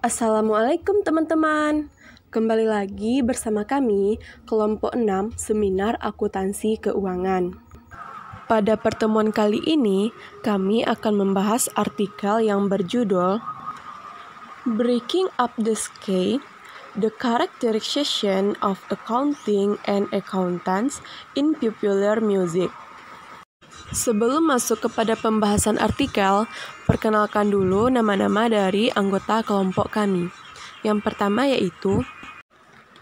Assalamualaikum teman-teman. Kembali lagi bersama kami, kelompok 6 Seminar Akuntansi Keuangan. Pada pertemuan kali ini, kami akan membahas artikel yang berjudul Breaking Up the Scale, The Characterization of Accounting and Accountants in Popular Music. Sebelum masuk kepada pembahasan artikel, perkenalkan dulu nama-nama dari anggota kelompok kami. Yang pertama yaitu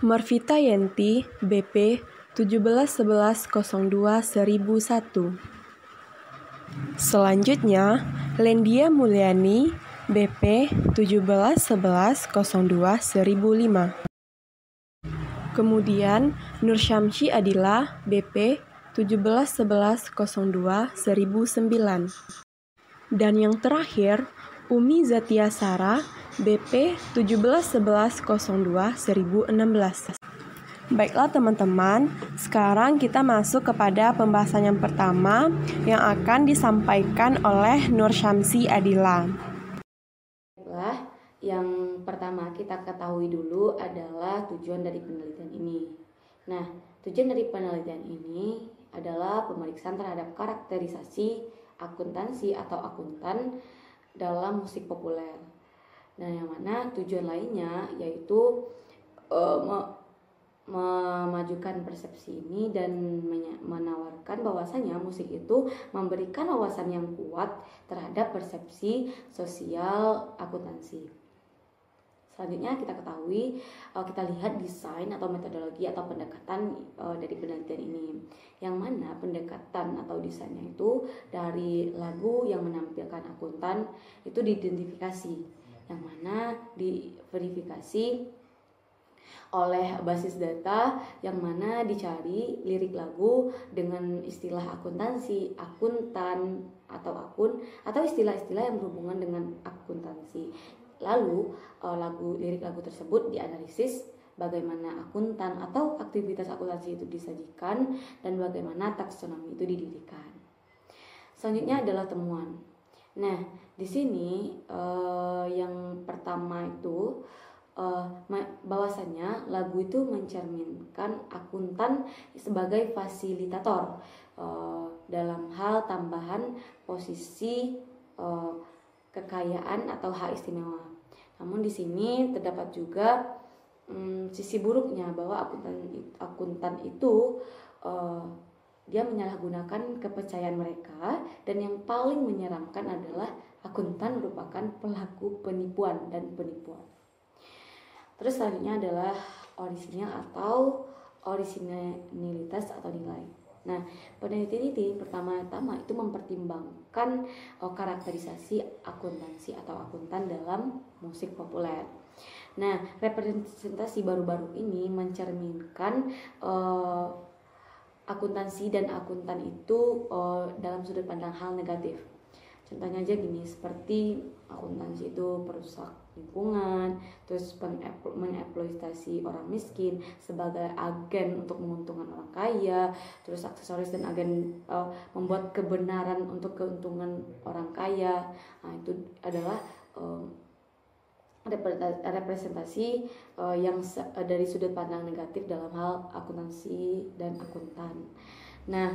Marvita Yenti, BP 171102-1001. Selanjutnya, Lendia Mulyani, BP 171102-1005. Kemudian, Nur Syamsi Adila, BP 171102-1009. Dan yang terakhir, Umi Zatia Sara, BP 171102-1016. Baiklah teman-teman, sekarang kita masuk kepada pembahasan yang pertama yang akan disampaikan oleh Nur Syamsi Adila. Baiklah, yang pertama kita ketahui dulu adalah tujuan dari penelitian ini. Nah, tujuan dari penelitian ini adalah pemeriksaan terhadap karakterisasi akuntansi atau akuntan dalam musik populer. Nah, yang mana tujuan lainnya yaitu memajukan persepsi ini dan menawarkan bahwasanya musik itu memberikan wawasan yang kuat terhadap persepsi sosial akuntansi. Selanjutnya kita ketahui, kita lihat desain atau metodologi atau pendekatan dari penelitian ini. Yang mana pendekatan atau desainnya itu dari lagu yang menampilkan akuntan itu diidentifikasi. Yang mana diverifikasi oleh basis data yang mana dicari lirik lagu dengan istilah akuntansi, akuntan atau akun atau istilah-istilah yang berhubungan dengan akuntansi. Lalu lirik lagu tersebut dianalisis bagaimana akuntan atau aktivitas akuntansi itu disajikan dan bagaimana taksonomi itu didirikan. Selanjutnya adalah temuan. Nah, di sini yang pertama itu bahwasanya lagu itu mencerminkan akuntan sebagai fasilitator dalam hal tambahan posisi kekayaan atau hak istimewa. Namun di sini terdapat juga sisi buruknya bahwa akuntan itu dia menyalahgunakan kepercayaan mereka, dan yang paling menyeramkan adalah akuntan merupakan pelaku penipuan dan penipuan. Terus selanjutnya adalah orisinil atau orisinalitas atau nilai. Nah, penelitian ini pertama-tama itu mempertimbangkan karakterisasi akuntansi atau akuntan dalam musik populer. Nah, representasi baru-baru ini mencerminkan akuntansi dan akuntan itu dalam sudut pandang hal negatif. Contohnya aja gini, seperti akuntansi itu perusak lingkungan, terus mengeksploitasi orang miskin sebagai agen untuk menguntungkan orang kaya, terus aksesoris dan agen membuat kebenaran untuk keuntungan orang kaya. Nah, itu adalah representasi yang dari sudut pandang negatif dalam hal akuntansi dan akuntan. Nah,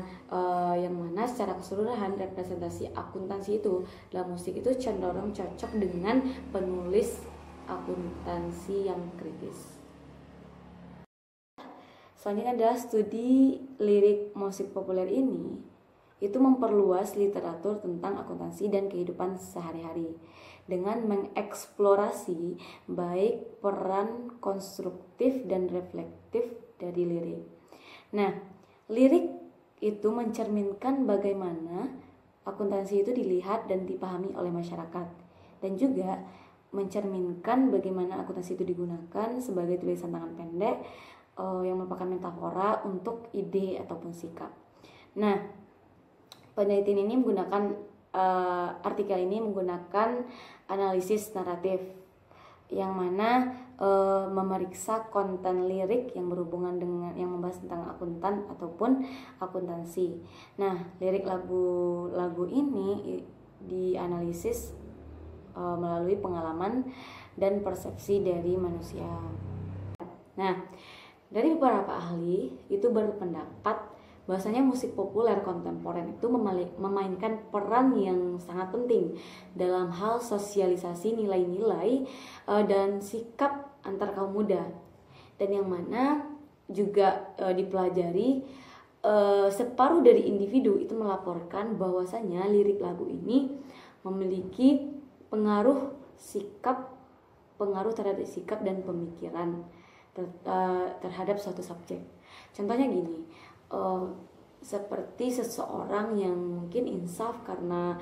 yang mana secara keseluruhan representasi akuntansi itu dalam musik itu cenderung cocok dengan penulis akuntansi yang kritis. Selanjutnya adalah studi lirik musik populer ini itu memperluas literatur tentang akuntansi dan kehidupan sehari-hari dengan mengeksplorasi baik peran konstruktif dan reflektif dari lirik. Nah, lirik itu mencerminkan bagaimana akuntansi itu dilihat dan dipahami oleh masyarakat, dan juga mencerminkan bagaimana akuntansi itu digunakan sebagai tulisan tangan pendek yang merupakan metafora untuk ide ataupun sikap. Nah, penelitian ini menggunakan artikel ini menggunakan analisis naratif yang mana memeriksa konten lirik yang berhubungan dengan yang membahas tentang akuntan ataupun akuntansi. Nah, lirik lagu ini dianalisis melalui pengalaman dan persepsi dari manusia. Nah, dari beberapa ahli itu berpendapat bahwasanya musik populer kontemporer itu memainkan peran yang sangat penting dalam hal sosialisasi nilai-nilai dan sikap antar kaum muda, dan yang mana juga dipelajari separuh dari individu itu melaporkan bahwasanya lirik lagu ini memiliki pengaruh terhadap sikap dan pemikiran terhadap suatu subjek. Contohnya gini, seperti seseorang yang mungkin insaf karena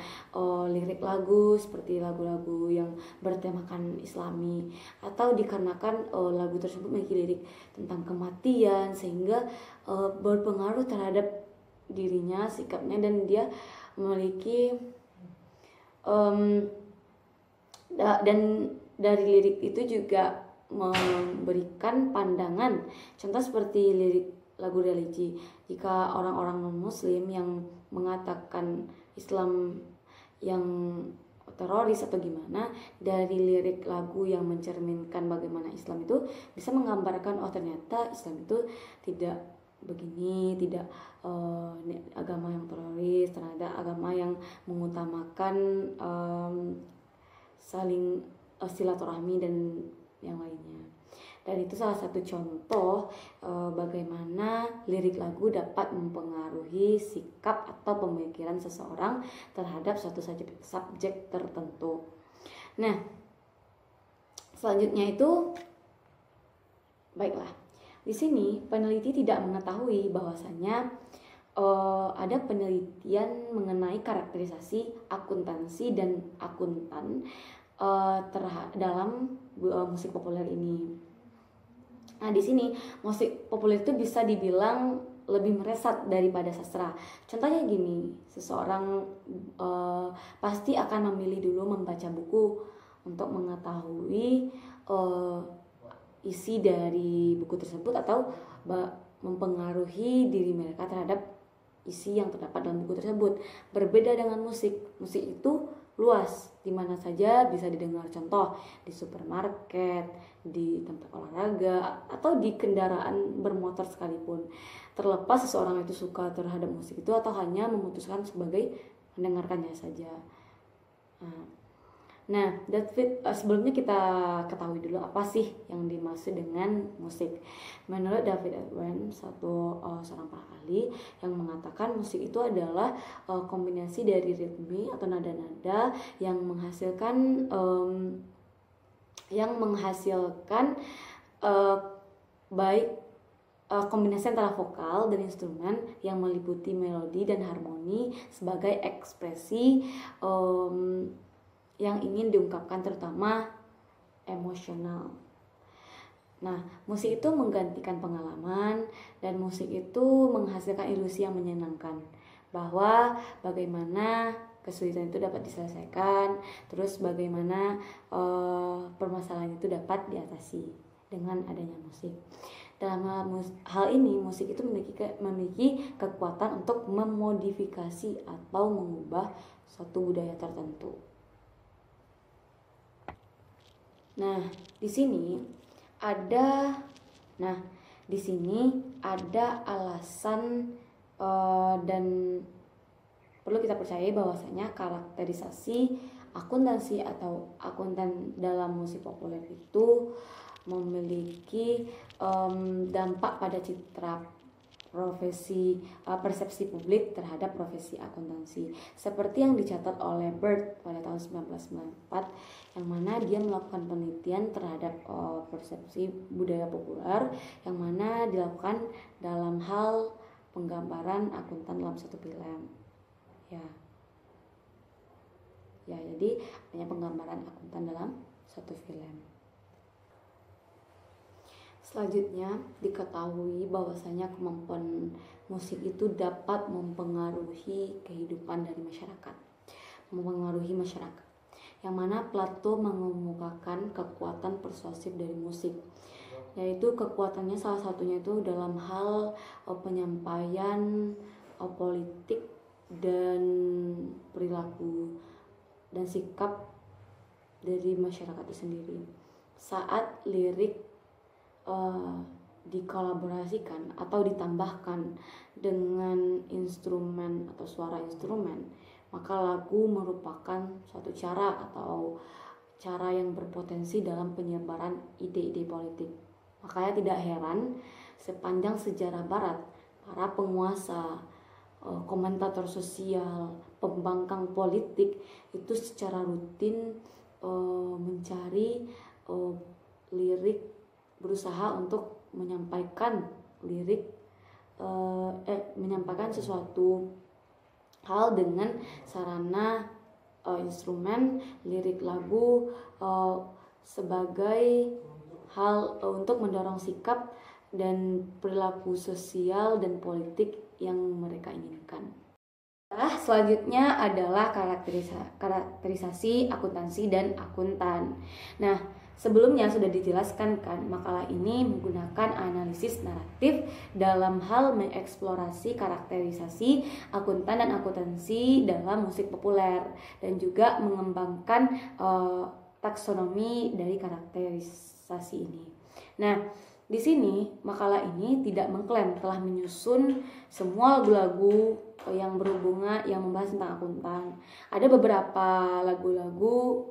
lirik lagu seperti lagu-lagu yang bertemakan Islami, atau dikarenakan lagu tersebut memiliki lirik tentang kematian sehingga berpengaruh terhadap dirinya, sikapnya, dan dia memiliki dan dari lirik itu juga memberikan pandangan. Contoh seperti lirik lagu religi, jika orang-orang non-muslim yang mengatakan Islam yang teroris atau gimana, dari lirik lagu yang mencerminkan bagaimana Islam itu bisa menggambarkan, oh ternyata Islam itu tidak begini, tidak agama yang teroris, terhadap agama yang mengutamakan saling silaturahmi dan yang lainnya. Dan itu salah satu contoh bagaimana lirik lagu dapat mempengaruhi sikap atau pemikiran seseorang terhadap suatu subjek tertentu. Nah, selanjutnya itu, baiklah, di sini peneliti tidak mengetahui bahwasanya ada penelitian mengenai karakterisasi akuntansi dan akuntan dalam musik populer ini. Nah, di sini musik populer itu bisa dibilang lebih meresat daripada sastra. Contohnya gini, seseorang pasti akan memilih dulu membaca buku untuk mengetahui isi dari buku tersebut, atau mempengaruhi diri mereka terhadap isi yang terdapat dalam buku tersebut. Berbeda dengan musik. Musik itu luas, di mana saja bisa didengar. Contoh, di supermarket, di tempat olahraga, atau di kendaraan bermotor sekalipun. Terlepas seseorang itu suka terhadap musik itu atau hanya memutuskan sebagai mendengarkannya saja. Nah, David, sebelumnya kita ketahui dulu apa sih yang dimaksud dengan musik. Menurut David Edwin, seorang para ahli yang mengatakan musik itu adalah kombinasi dari ritme atau nada-nada yang menghasilkan baik kombinasi antara vokal dan instrumen yang meliputi melodi dan harmoni sebagai ekspresi yang ingin diungkapkan, terutama emosional. Nah, musik itu menggantikan pengalaman, dan musik itu menghasilkan ilusi yang menyenangkan, bahwa bagaimana kesulitan itu dapat diselesaikan, terus bagaimana permasalahan itu dapat diatasi dengan adanya musik. Dalam hal ini, musik itu memiliki kekuatan untuk memodifikasi atau mengubah suatu budaya tertentu. Nah, di sini ada alasan dan perlu kita percayai bahwasanya karakterisasi akuntansi atau akuntan dalam musik populer itu memiliki dampak pada citra persepsi publik terhadap profesi akuntansi, seperti yang dicatat oleh Bird pada tahun 1994, yang mana dia melakukan penelitian terhadap persepsi budaya populer yang mana dilakukan dalam hal penggambaran akuntan dalam satu film. Jadi hanya penggambaran akuntan dalam satu film. Selanjutnya, diketahui bahwasanya kemampuan musik itu dapat mempengaruhi kehidupan dari masyarakat, yang mana Plato mengemukakan kekuatan persuasif dari musik, yaitu kekuatannya salah satunya itu dalam hal penyampaian politik dan perilaku dan sikap dari masyarakat itu sendiri. saat lirik dikolaborasikan atau ditambahkan dengan instrumen atau suara instrumen, maka lagu merupakan suatu cara atau cara yang berpotensi dalam penyebaran ide-ide politik. Makanya tidak heran sepanjang sejarah Barat, para penguasa, komentator sosial, pembangkang politik itu secara rutin mencari lirik, berusaha untuk menyampaikan lirik, menyampaikan sesuatu hal dengan sarana instrumen lirik lagu sebagai hal untuk mendorong sikap dan perilaku sosial dan politik yang mereka inginkan. Selanjutnya adalah karakterisasi akuntansi dan akuntan. Nah, sebelumnya sudah dijelaskan kan, makalah ini menggunakan analisis naratif dalam hal mengeksplorasi karakterisasi akuntan dan akuntansi dalam musik populer dan juga mengembangkan taksonomi dari karakterisasi ini. Nah, di sini makalah ini tidak mengklaim telah menyusun semua lagu-lagu yang berhubungan yang membahas tentang akuntan. Ada beberapa lagu-lagu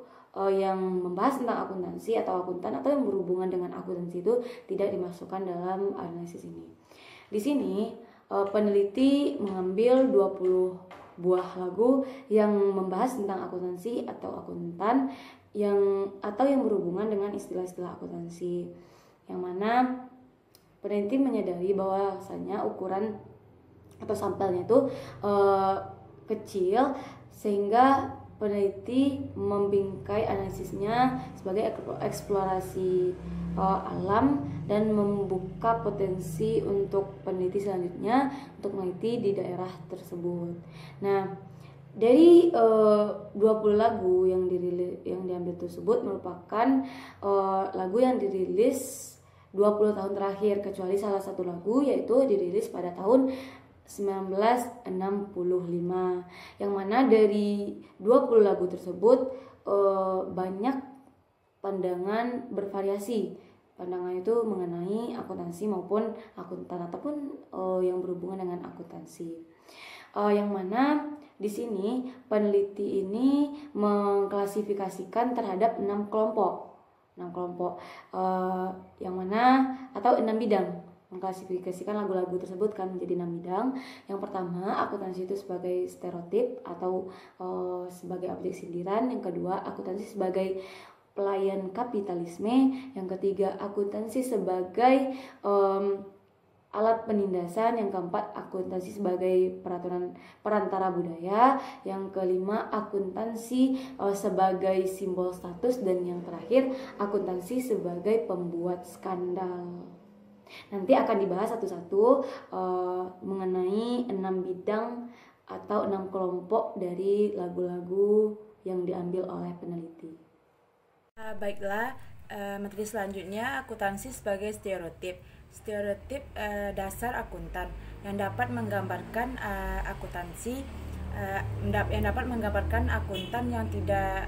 yang membahas tentang akuntansi atau akuntan atau yang berhubungan dengan akuntansi itu tidak dimasukkan dalam analisis ini. Di sini peneliti mengambil 20 buah lagu yang membahas tentang akuntansi atau akuntan yang berhubungan dengan istilah-istilah akuntansi, yang mana peneliti menyadari bahwasanya ukuran atau sampelnya itu kecil, sehingga peneliti membingkai analisisnya sebagai eksplorasi alam dan membuka potensi untuk peneliti selanjutnya untuk meneliti di daerah tersebut. Nah, dari 20 lagu yang diambil tersebut merupakan lagu yang dirilis 20 tahun terakhir, kecuali salah satu lagu yaitu dirilis pada tahun 1965, yang mana dari 20 lagu tersebut banyak pandangan bervariasi. Pandangan itu mengenai akuntansi maupun akuntan ataupun yang berhubungan dengan akuntansi. Yang mana di sini peneliti ini mengklasifikasikan terhadap 6 kelompok, yang mana atau 6 bidang. Mengklasifikasikan lagu-lagu tersebut kan menjadi 6 bidang. Yang pertama, akuntansi itu sebagai stereotip atau sebagai objek sindiran. Yang kedua, akuntansi sebagai pelayan kapitalisme. Yang ketiga, akuntansi sebagai alat penindasan. Yang keempat, akuntansi sebagai perantara budaya. Yang kelima, akuntansi sebagai simbol status. Dan yang terakhir, akuntansi sebagai pembuat skandal. Nanti akan dibahas satu-satu mengenai 6 bidang atau 6 kelompok dari lagu-lagu yang diambil oleh peneliti. Baiklah, materi selanjutnya akuntansi sebagai stereotip. Stereotip dasar akuntan yang dapat menggambarkan akuntansi yang dapat menggambarkan akuntan yang tidak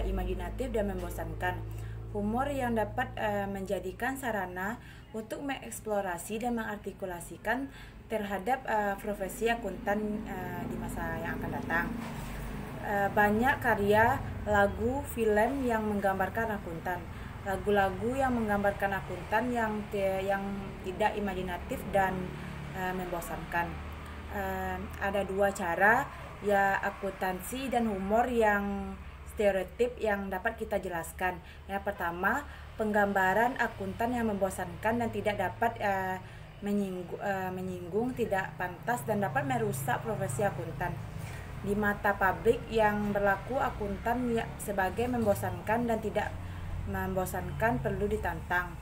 imajinatif dan membosankan. Humor yang dapat menjadikan sarana untuk mengeksplorasi dan mengartikulasikan terhadap profesi akuntan di masa yang akan datang. Banyak karya, lagu, film yang menggambarkan akuntan. Lagu-lagu yang menggambarkan akuntan yang tidak imajinatif dan membosankan. Ada 2 cara, ya akuntansi dan humor yang stereotip yang dapat kita jelaskan. Yang pertama, penggambaran akuntan yang membosankan dan tidak dapat menyinggung, tidak pantas dan dapat merusak profesi akuntan. Di mata publik yang berlaku akuntan sebagai membosankan dan tidak membosankan perlu ditantang.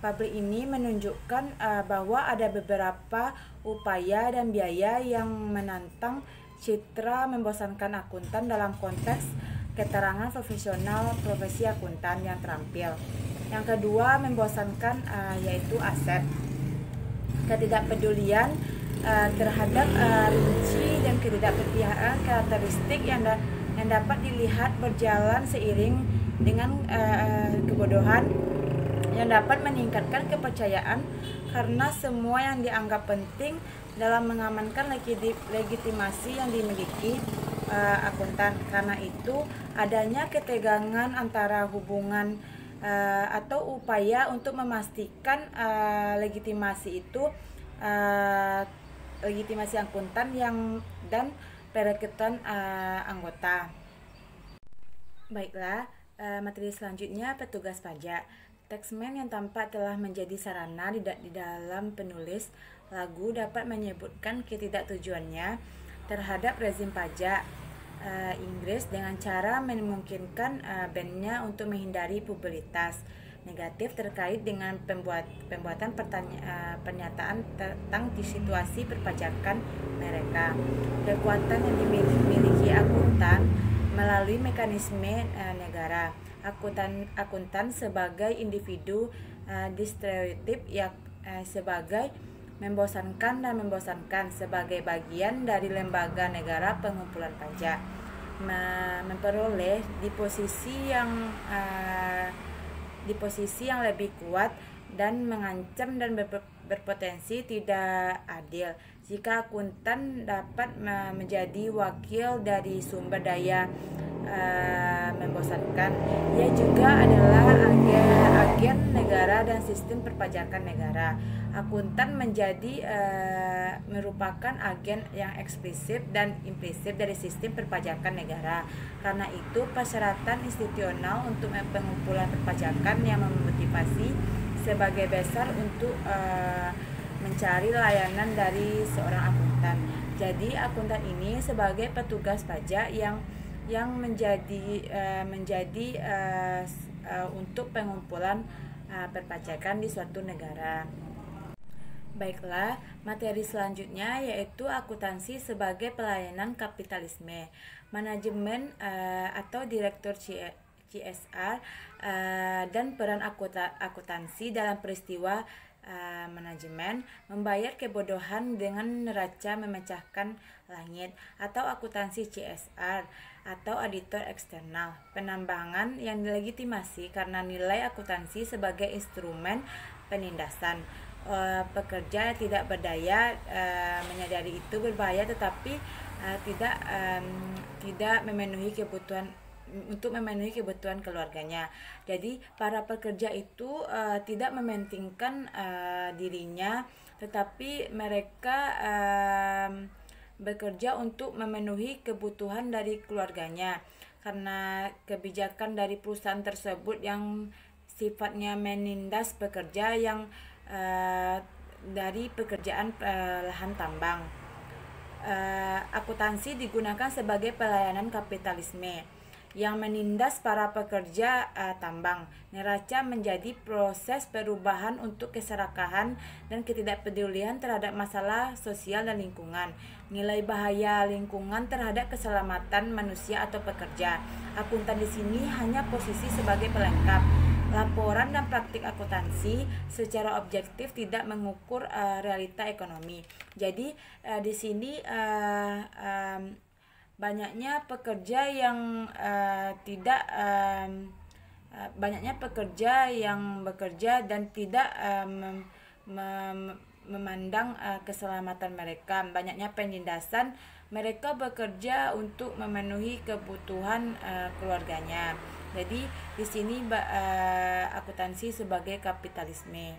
Publik ini menunjukkan bahwa ada beberapa upaya dan biaya yang menantang citra membosankan akuntan dalam konteks keterangan profesional profesi akuntan yang terampil. Yang kedua, membosankan yaitu aset. Ketidakpedulian terhadap rinci dan ketidakberpihakan karakteristik yang dapat dilihat berjalan seiring dengan kebodohan meningkatkan kepercayaan karena semua yang dianggap penting dalam mengamankan legitimasi yang dimiliki akuntan. Karena itu, adanya ketegangan antara hubungan atau upaya untuk memastikan legitimasi akuntan dan perekrutan anggota. Baiklah, materi selanjutnya petugas pajak. Taxman yang tampak telah menjadi sarana di dalam penulis lagu dapat menyebutkan ketidaktujuannya terhadap rezim pajak Inggris dengan cara memungkinkan bandnya untuk menghindari publisitas negatif terkait dengan pembuatan pernyataan tentang situasi perpajakan mereka. Kekuatan yang dimiliki akuntan melalui mekanisme negara. Akuntan sebagai individu distributif sebagai membosankan sebagai bagian dari lembaga negara pengumpulan pajak, memperoleh di posisi yang lebih kuat dan mengancam dan berpotensi tidak adil jika akuntan dapat menjadi wakil dari sumber daya membosankan. Ia juga adalah agen negara dan sistem perpajakan negara. Akuntan merupakan agen yang eksplisit dan implisit dari sistem perpajakan negara. Karena itu, persyaratan institusional untuk pengumpulan perpajakan yang memotivasi sebagai dasar untuk mencari layanan dari seorang akuntan. Jadi, akuntan ini sebagai petugas pajak yang menjadi untuk pengumpulan perpajakan di suatu negara. Baiklah, materi selanjutnya yaitu akuntansi sebagai pelayanan kapitalisme. Manajemen atau direktur CSR dan peran akuntansi dalam peristiwa manajemen membayar kebodohan dengan neraca memecahkan langit atau akuntansi CSR atau auditor eksternal. Penambangan yang dilegitimasi karena nilai akuntansi sebagai instrumen penindasan. Pekerja tidak berdaya menyadari itu berbahaya tetapi tidak memenuhi kebutuhan keluarganya. Jadi para pekerja itu tidak mementingkan dirinya, tetapi mereka bekerja untuk memenuhi kebutuhan dari keluarganya. Karena kebijakan dari perusahaan tersebut yang sifatnya menindas pekerja yang dari pekerjaan lahan tambang. Akuntansi digunakan sebagai pelayanan kapitalisme yang menindas para pekerja tambang. Neraca menjadi proses perubahan untuk keserakahan dan ketidakpedulian terhadap masalah sosial dan lingkungan. Nilai bahaya lingkungan terhadap keselamatan manusia atau pekerja. Akuntan di sini hanya posisi sebagai pelengkap. Laporan dan praktik akuntansi secara objektif tidak mengukur realita ekonomi. Jadi di sini banyaknya pekerja yang bekerja dan tidak memandang keselamatan mereka. Banyaknya penindasan, mereka bekerja untuk memenuhi kebutuhan keluarganya. Jadi di sini akuntansi sebagai kapitalisme.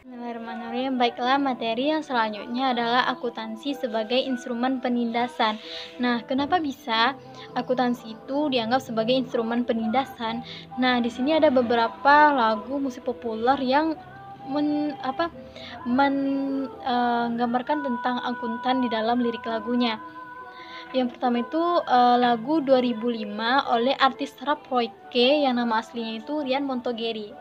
Bismillahirrahmanirrahim. Baiklah, materi yang selanjutnya adalah akuntansi sebagai instrumen penindasan. Nah, kenapa bisa akuntansi itu dianggap sebagai instrumen penindasan? Nah, di sini ada beberapa lagu musik populer yang menggambarkan tentang akuntan di dalam lirik lagunya. Yang pertama itu lagu 2005 oleh artis rap Royke yang nama aslinya itu Rian Montgomery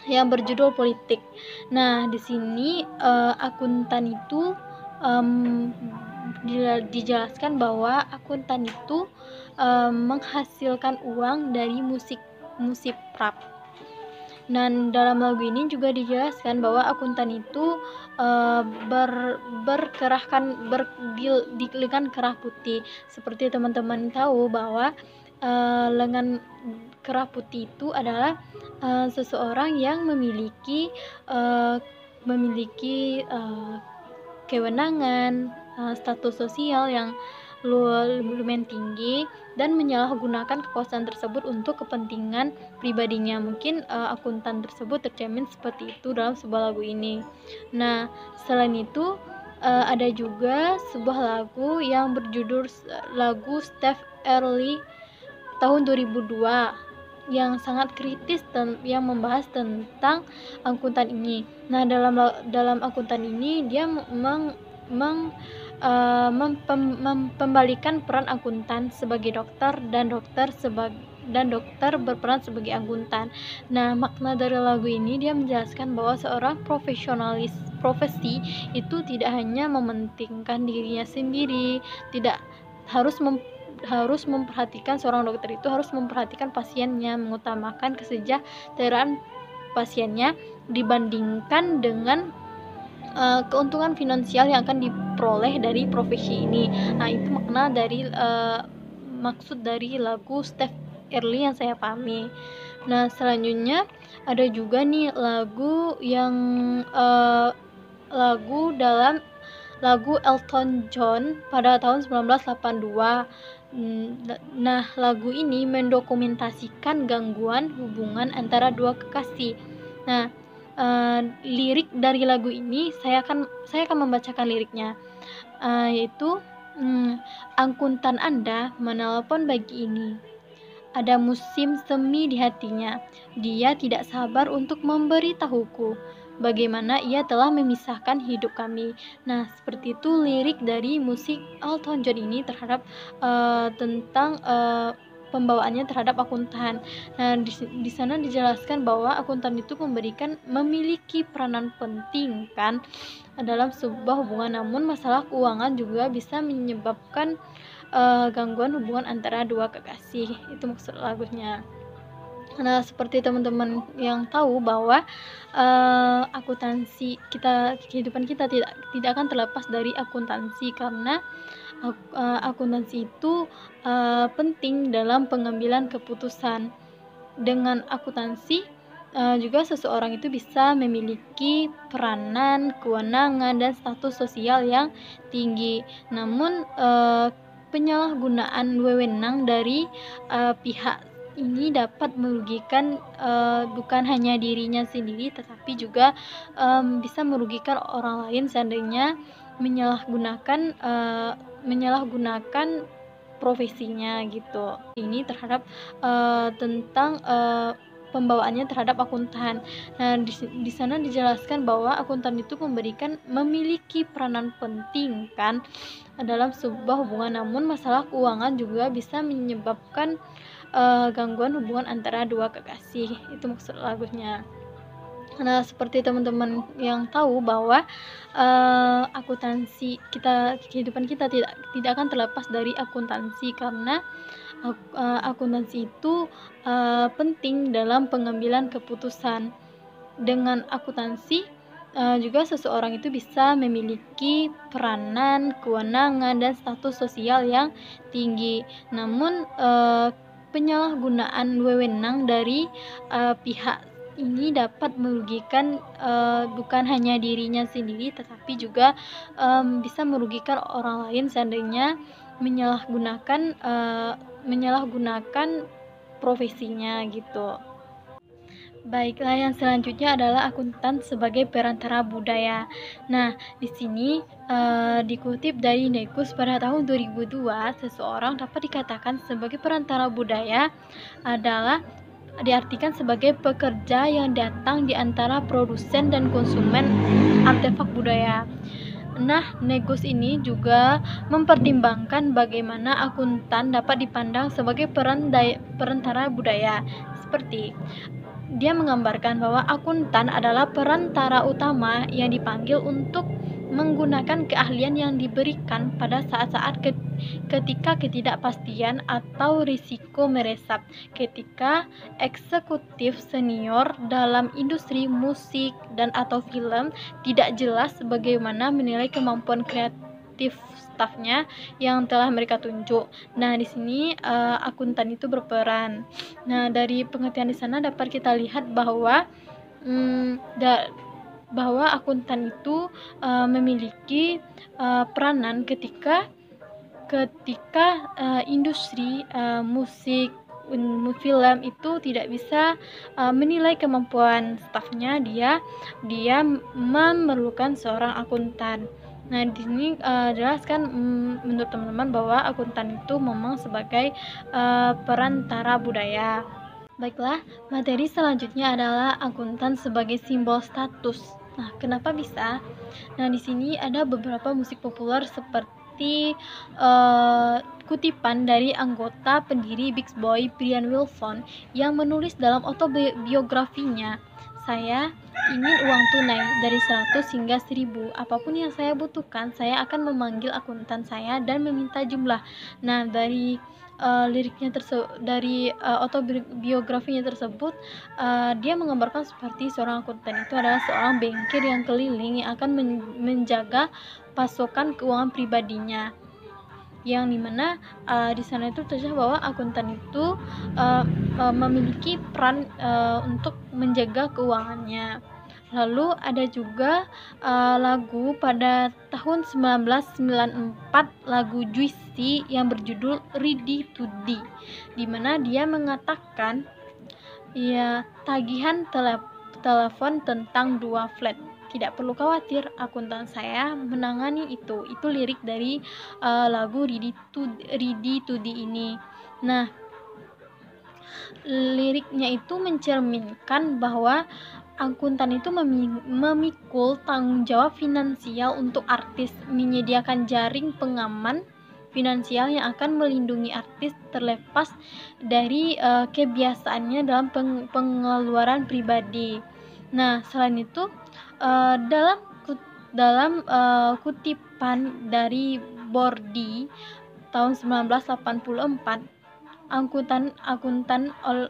yang berjudul Politik. Nah, di sini akuntan itu dijelaskan bahwa akuntan itu menghasilkan uang dari musik rap. Dan dalam lagu ini juga dijelaskan bahwa akuntan itu dengan kerah putih. Seperti teman-teman tahu bahwa lengan kerah putih itu adalah seseorang yang memiliki kewenangan, status sosial yang lumayan tinggi dan menyalahgunakan kekuasaan tersebut untuk kepentingan pribadinya. Mungkin akuntan tersebut tercermin seperti itu dalam sebuah lagu ini. Nah, selain itu ada juga sebuah lagu yang berjudul lagu Steve Early tahun 2002 yang sangat kritis dan yang membahas tentang akuntan ini. Nah, dalam akuntan ini dia membalikan peran akuntan sebagai dokter dan dokter berperan sebagai akuntan. Nah, makna dari lagu ini dia menjelaskan bahwa seorang profesi itu tidak hanya mementingkan dirinya sendiri, tidak harus memperhatikan, seorang dokter itu harus memperhatikan pasiennya, mengutamakan kesejahteraan pasiennya dibandingkan dengan keuntungan finansial yang akan diperoleh dari profesi ini. Nah, itu makna dari maksud dari lagu Steve Early yang saya pahami. Nah, selanjutnya ada juga nih lagu Elton John pada tahun 1982. Nah, lagu ini mendokumentasikan gangguan hubungan antara dua kekasih. Nah, lirik dari lagu ini saya akan membacakan liriknya, yaitu akuntan Anda menelpon pagi ini. Ada musim semi di hatinya. Dia tidak sabar untuk memberitahuku bagaimana ia telah memisahkan hidup kami. Nah, seperti itu lirik dari musik Elton John ini terhadap tentang pembawaannya terhadap akuntan. Nah, di sana dijelaskan bahwa akuntan itu memiliki peranan penting kan dalam sebuah hubungan, namun masalah keuangan juga bisa menyebabkan gangguan hubungan antara dua kekasih. Itu maksud lagunya. Nah, seperti teman-teman yang tahu bahwa akuntansi kehidupan kita tidak akan terlepas dari akuntansi, karena akuntansi itu penting dalam pengambilan keputusan. Dengan akuntansi juga seseorang itu bisa memiliki peranan, kewenangan, dan status sosial yang tinggi. Namun penyalahgunaan wewenang dari pihak ini dapat merugikan bukan hanya dirinya sendiri, tetapi juga bisa merugikan orang lain seandainya menyalahgunakan profesinya gitu. Ini terhadap tentang pembawaannya terhadap akuntan. Nah, di sana dijelaskan bahwa akuntan itu memiliki peranan penting kan dalam sebuah hubungan, namun masalah keuangan juga bisa menyebabkan gangguan hubungan antara dua kekasih. Itu maksud lagunya. Nah, seperti teman-teman yang tahu bahwa akuntansi kehidupan kita tidak akan terlepas dari akuntansi, karena akuntansi itu penting dalam pengambilan keputusan. Dengan akuntansi juga seseorang itu bisa memiliki peranan, kewenangan, dan status sosial yang tinggi. Namun penyalahgunaan wewenang dari pihak ini dapat merugikan bukan hanya dirinya sendiri, tetapi juga bisa merugikan orang lain seandainya menyalahgunakan profesinya gitu. Baiklah, yang selanjutnya adalah akuntan sebagai perantara budaya. Nah, di sini dikutip dari Negus pada tahun 2002, seseorang dapat dikatakan sebagai perantara budaya adalah diartikan sebagai pekerja yang datang di antara produsen dan konsumen artefak budaya. Nah, Negus ini juga mempertimbangkan bagaimana akuntan dapat dipandang sebagai perantara budaya. Seperti dia menggambarkan bahwa akuntan adalah perantara utama yang dipanggil untuk menggunakan keahlian yang diberikan pada saat-saat ketika ketidakpastian atau risiko meresap, ketika eksekutif senior dalam industri musik dan atau film tidak jelas bagaimana menilai kemampuan administratif stafnya yang telah mereka tunjuk. Nah, di sini akuntan itu berperan. Nah, dari pengertian di sana dapat kita lihat bahwa bahwa akuntan itu memiliki peranan ketika industri musik film itu tidak bisa menilai kemampuan stafnya, dia memerlukan seorang akuntan. Nah, di sini jelaskan menurut teman-teman bahwa akuntan itu memang sebagai perantara budaya. Baiklah, materi selanjutnya adalah akuntan sebagai simbol status. Nah, kenapa bisa? Nah, di sini ada beberapa musik populer seperti kutipan dari anggota pendiri Beach Boys Brian Wilson yang menulis dalam autobiografinya, "Saya ingin uang tunai dari 100 hingga 1000. Apapun yang saya butuhkan, saya akan memanggil akuntan saya dan meminta jumlah." Nah, dari liriknya dari autobiografinya tersebut, dia menggambarkan seperti seorang akuntan itu adalah seorang bankir yang keliling yang akan menjaga pasokan keuangan pribadinya, yang dimana di sana itu terlihat bahwa akuntan itu memiliki peran untuk menjaga keuangannya. Lalu ada juga lagu pada tahun 1994, lagu Juicy yang berjudul Ready to Die, di mana dia mengatakan tagihan telepon tentang 2 flat. Tidak perlu khawatir, akuntan saya menangani itu. Itu lirik dari lagu Ready to Die ini. Nah, liriknya itu mencerminkan bahwa akuntan itu memikul tanggung jawab finansial untuk artis, menyediakan jaring pengaman finansial yang akan melindungi artis terlepas dari kebiasaannya dalam pengeluaran pribadi. Nah, selain itu dalam kutipan dari Bordi tahun 1984,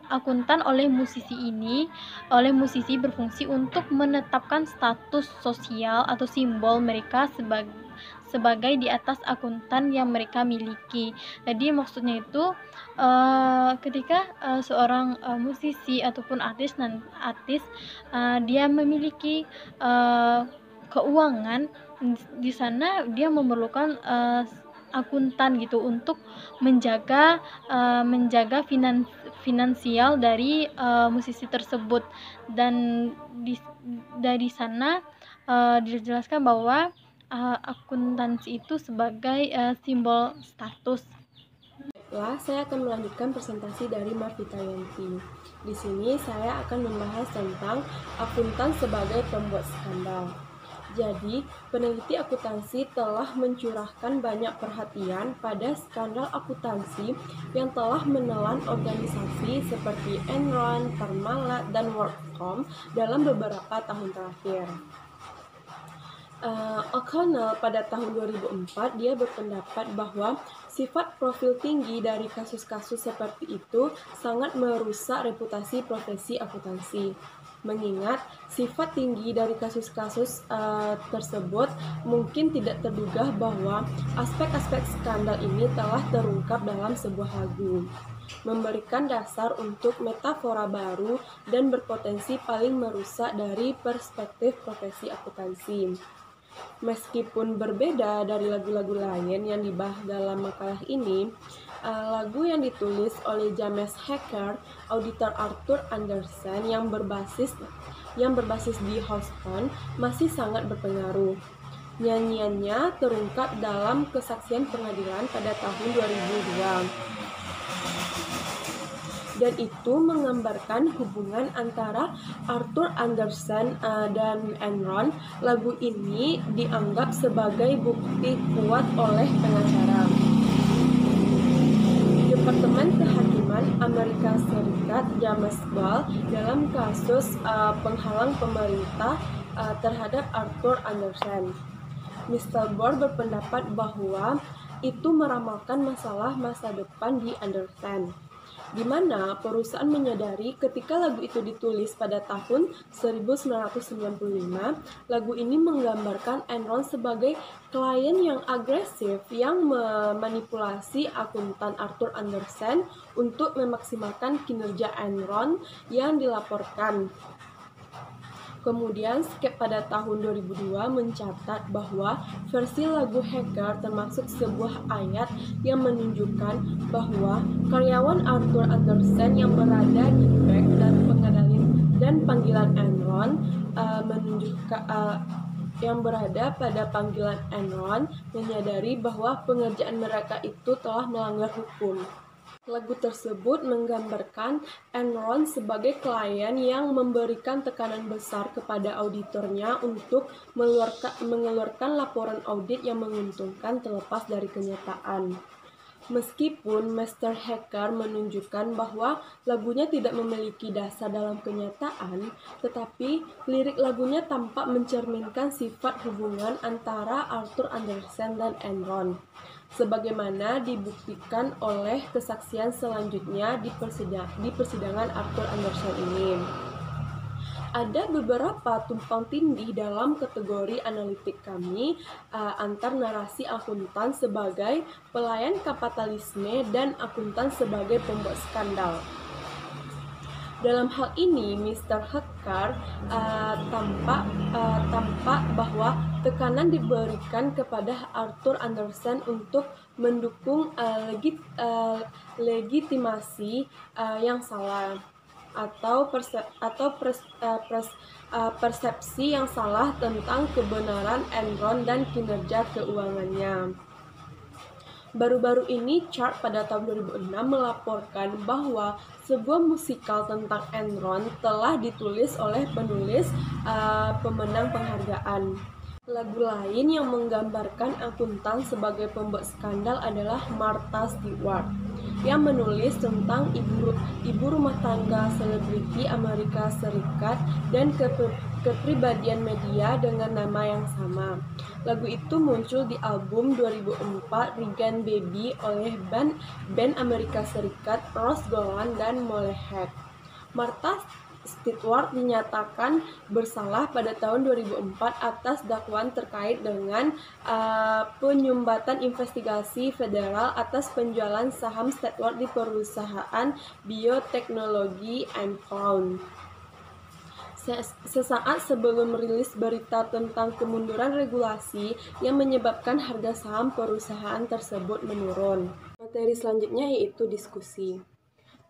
akuntan oleh musisi berfungsi untuk menetapkan status sosial atau simbol mereka sebagai di atas akuntan yang mereka miliki. Jadi maksudnya itu ketika seorang musisi ataupun artis dia memiliki keuangan, di sana dia memerlukan akuntan gitu untuk menjaga finansial dari musisi tersebut. Dan dari sana dijelaskan bahwa akuntansi itu sebagai simbol status. Baiklah, saya akan melanjutkan presentasi dari Marvita Yanti. Di sini saya akan membahas tentang akuntan sebagai pembuat skandal. Jadi, peneliti akuntansi telah mencurahkan banyak perhatian pada skandal akuntansi yang telah menelan organisasi seperti Enron, Parmalat, dan WorldCom dalam beberapa tahun terakhir. O'Connell pada tahun 2004 dia berpendapat bahwa sifat profil tinggi dari kasus-kasus seperti itu sangat merusak reputasi profesi akuntansi. Mengingat sifat tinggi dari kasus-kasus tersebut mungkin tidak terduga bahwa aspek-aspek skandal ini telah terungkap dalam sebuah lagu, memberikan dasar untuk metafora baru dan berpotensi paling merusak dari perspektif profesi akuntansi. Meskipun berbeda dari lagu-lagu lain yang dibahas dalam makalah ini, lagu yang ditulis oleh James Hacker, auditor Arthur Andersen yang berbasis di Houston masih sangat berpengaruh. Nyanyiannya terungkap dalam kesaksian pengadilan pada tahun 2002. Dan itu menggambarkan hubungan antara Arthur Andersen dan Enron. Lagu ini dianggap sebagai bukti kuat oleh pengacara. Departemen Kehakiman Amerika Serikat James Ball dalam kasus penghalang pemerintah terhadap Arthur Andersen. Mr. Ball berpendapat bahwa itu meramalkan masalah masa depan di Andersen. di mana perusahaan menyadari ketika lagu itu ditulis pada tahun 1995, lagu ini menggambarkan Enron sebagai klien yang agresif yang memanipulasi akuntan Arthur Andersen untuk memaksimalkan kinerja Enron yang dilaporkan. Kemudian, Skep pada tahun 2002 mencatat bahwa versi lagu Hacker termasuk sebuah ayat yang menunjukkan bahwa karyawan Arthur Andersen yang berada di back dan panggilan Enron yang berada pada panggilan Enron menyadari bahwa pengerjaan mereka itu telah melanggar hukum. Lagu tersebut menggambarkan Enron sebagai klien yang memberikan tekanan besar kepada auditornya untuk mengeluarkan laporan audit yang menguntungkan terlepas dari kenyataan. Meskipun Master Hacker menunjukkan bahwa lagunya tidak memiliki dasar dalam kenyataan, tetapi lirik lagunya tampak mencerminkan sifat hubungan antara Arthur Andersen dan Enron, sebagaimana dibuktikan oleh kesaksian selanjutnya di persidangan Arthur Andersen ini. Ada beberapa tumpang tindih dalam kategori analitik kami antar narasi akuntan sebagai pelayan kapitalisme dan akuntan sebagai pembuat skandal. Dalam hal ini, Mr. Hacker tampak bahwa tekanan diberikan kepada Arthur Andersen untuk mendukung legitimasi yang salah atau persepsi yang salah tentang kebenaran Enron dan kinerja keuangannya. Baru-baru ini, Chart pada tahun 2006 melaporkan bahwa sebuah musikal tentang Enron telah ditulis oleh penulis pemenang penghargaan. Lagu lain yang menggambarkan akuntan sebagai pembuat skandal adalah Martha Stewart, yang menulis tentang ibu rumah tangga selebriti Amerika Serikat dan kepribadian media dengan nama yang sama. Lagu itu muncul di album 2004 Regen Baby oleh band Amerika Serikat Ross Golan dan Molly Head. Martha Stewart dinyatakan bersalah pada tahun 2004 atas dakwaan terkait dengan penyumbatan investigasi federal atas penjualan saham Stewart di perusahaan bioteknologi Enron. Sesaat sebelum merilis berita tentang kemunduran regulasi yang menyebabkan harga saham perusahaan tersebut menurun. Materi selanjutnya yaitu diskusi.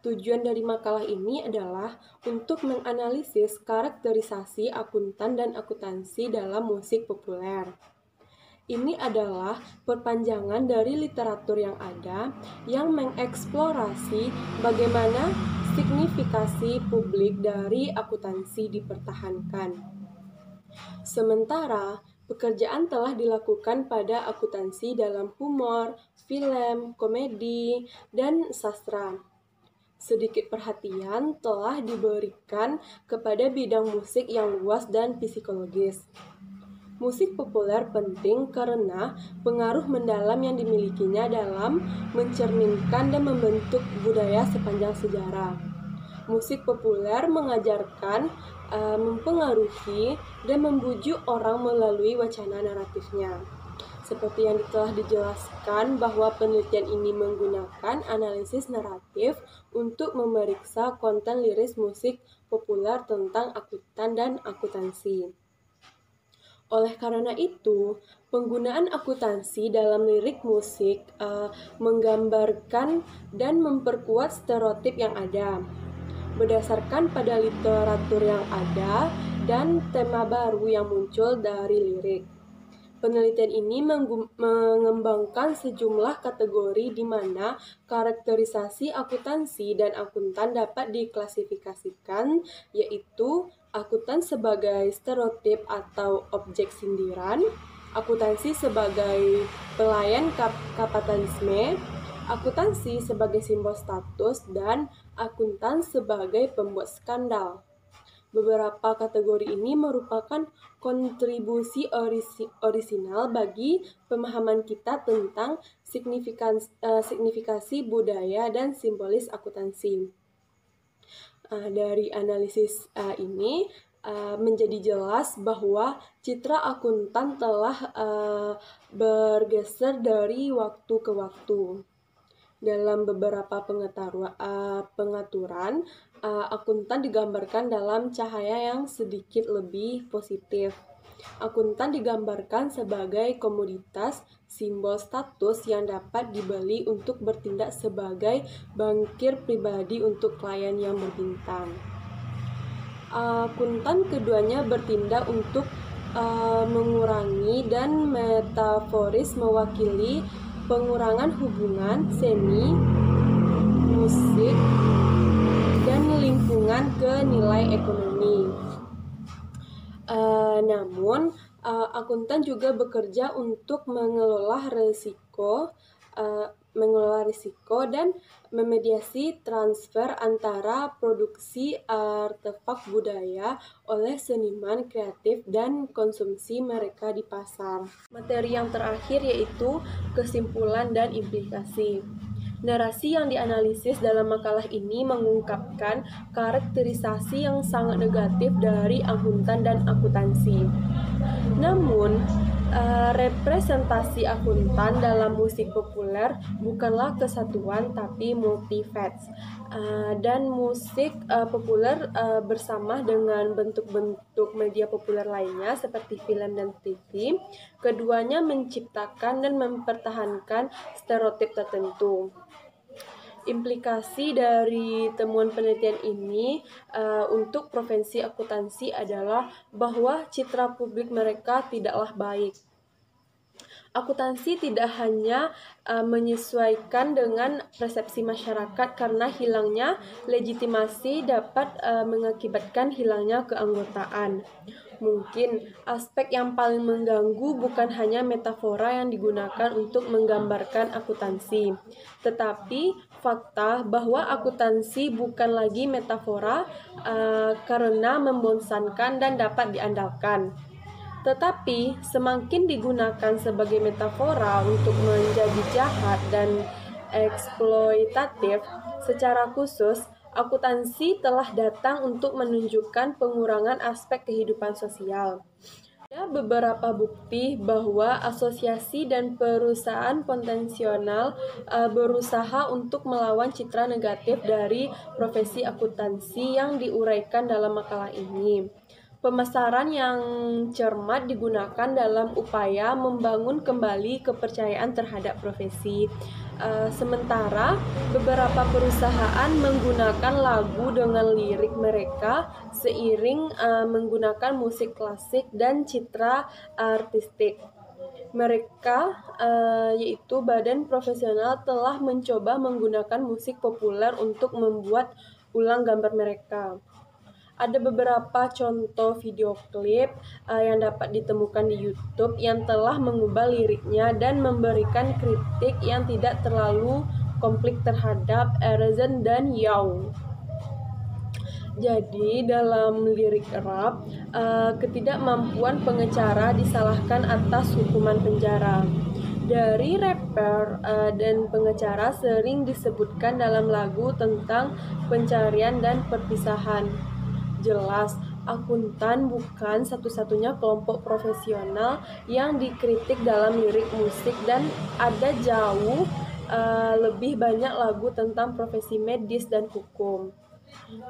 Tujuan dari makalah ini adalah untuk menganalisis karakterisasi akuntan dan akuntansi dalam musik populer. Ini adalah perpanjangan dari literatur yang ada yang mengeksplorasi bagaimana signifikasi publik dari akuntansi dipertahankan. Sementara pekerjaan telah dilakukan pada akuntansi dalam humor, film, komedi, dan sastra. Sedikit perhatian telah diberikan kepada bidang musik yang luas dan psikologis. Musik populer penting karena pengaruh mendalam yang dimilikinya dalam mencerminkan dan membentuk budaya sepanjang sejarah. Musik populer mengajarkan, mempengaruhi, dan membujuk orang melalui wacana naratifnya. Seperti yang telah dijelaskan bahwa penelitian ini menggunakan analisis naratif untuk memeriksa konten liris musik populer tentang akuntan dan akuntansi. Oleh karena itu, penggunaan akuntansi dalam lirik musik menggambarkan dan memperkuat stereotip yang ada, berdasarkan pada literatur yang ada dan tema baru yang muncul dari lirik. Penelitian ini mengembangkan sejumlah kategori di mana karakterisasi akuntansi dan akuntan dapat diklasifikasikan, yaitu akuntan sebagai stereotip atau objek sindiran, akuntansi sebagai pelayan kapitalisme, akuntansi sebagai simbol status, dan akuntan sebagai pembuat skandal. Beberapa kategori ini merupakan kontribusi orisinal bagi pemahaman kita tentang signifikasi budaya dan simbolis akuntansi. Dari analisis ini menjadi jelas bahwa citra akuntan telah bergeser dari waktu ke waktu. Dalam beberapa pengaturan, akuntan digambarkan dalam cahaya yang sedikit lebih positif. Akuntan digambarkan sebagai komoditas, simbol status yang dapat dibeli untuk bertindak sebagai bankir pribadi untuk klien yang berbintang. Akuntan keduanya bertindak untuk mengurangi dan metaforis mewakili pengurangan hubungan seni, musik, dan lingkungan ke nilai ekonomi. Namun, akuntan juga bekerja untuk mengelola risiko dan memediasi transfer antara produksi artefak budaya oleh seniman kreatif dan konsumsi mereka di pasar. Materi yang terakhir yaitu kesimpulan dan implikasi. Narasi yang dianalisis dalam makalah ini mengungkapkan karakterisasi yang sangat negatif dari akuntan dan akuntansi. Namun, representasi akuntan dalam musik populer bukanlah kesatuan tapi multifacets, dan musik populer bersama dengan bentuk-bentuk media populer lainnya seperti film dan TV, keduanya menciptakan dan mempertahankan stereotip tertentu. Implikasi dari temuan penelitian ini untuk profesi akuntansi adalah bahwa citra publik mereka tidaklah baik. Akuntansi tidak hanya menyesuaikan dengan persepsi masyarakat karena hilangnya legitimasi dapat mengakibatkan hilangnya keanggotaan. Mungkin aspek yang paling mengganggu bukan hanya metafora yang digunakan untuk menggambarkan akuntansi, tetapi fakta bahwa akuntansi bukan lagi metafora karena membosankan dan dapat diandalkan. Tetapi semakin digunakan sebagai metafora untuk menjadi jahat dan eksploitatif, secara khusus akuntansi telah datang untuk menunjukkan pengurangan aspek kehidupan sosial. Ada beberapa bukti bahwa asosiasi dan perusahaan potensial berusaha untuk melawan citra negatif dari profesi akuntansi yang diuraikan dalam makalah ini. Pemasaran yang cermat digunakan dalam upaya membangun kembali kepercayaan terhadap profesi. Sementara beberapa perusahaan menggunakan lagu dengan lirik mereka seiring menggunakan musik klasik dan citra artistik. Mereka, yaitu badan profesional, telah mencoba menggunakan musik populer untuk membuat ulang gambar mereka. Ada beberapa contoh video klip yang dapat ditemukan di YouTube yang telah mengubah liriknya dan memberikan kritik yang tidak terlalu konflik terhadap Erasmus dan Young. Jadi dalam lirik rap, ketidakmampuan pengacara disalahkan atas hukuman penjara. Dari rapper dan pengacara sering disebutkan dalam lagu tentang pencarian dan perpisahan. Jelas, akuntan bukan satu-satunya kelompok profesional yang dikritik dalam lirik musik dan ada jauh lebih banyak lagu tentang profesi medis dan hukum.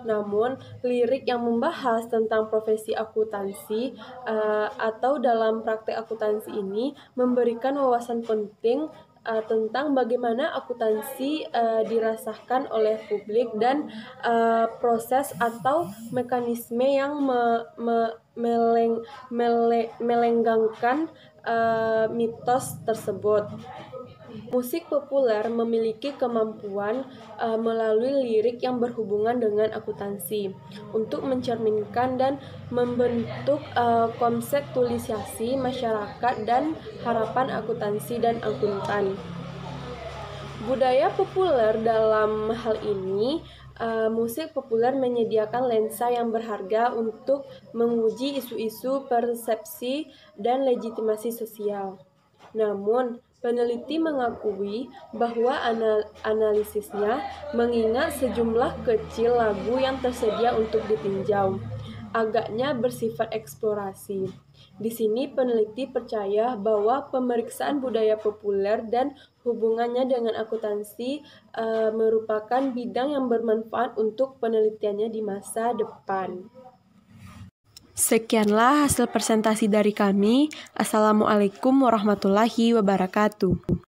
Namun, lirik yang membahas tentang profesi akuntansi atau dalam praktek akuntansi ini memberikan wawasan penting tentang bagaimana akuntansi dirasakan oleh publik dan proses atau mekanisme yang melenggangkan mitos tersebut. Musik populer memiliki kemampuan melalui lirik yang berhubungan dengan akuntansi untuk mencerminkan dan membentuk konseptualisasi masyarakat dan harapan akuntansi dan akuntan. Budaya populer dalam hal ini musik populer menyediakan lensa yang berharga untuk menguji isu-isu persepsi dan legitimasi sosial. Namun, peneliti mengakui bahwa analisisnya mengingat sejumlah kecil lagu yang tersedia untuk ditinjau, agaknya bersifat eksplorasi. Di sini peneliti percaya bahwa pemeriksaan budaya populer dan hubungannya dengan akuntansi merupakan bidang yang bermanfaat untuk penelitiannya di masa depan. Sekianlah hasil presentasi dari kami. Assalamualaikum warahmatullahi wabarakatuh.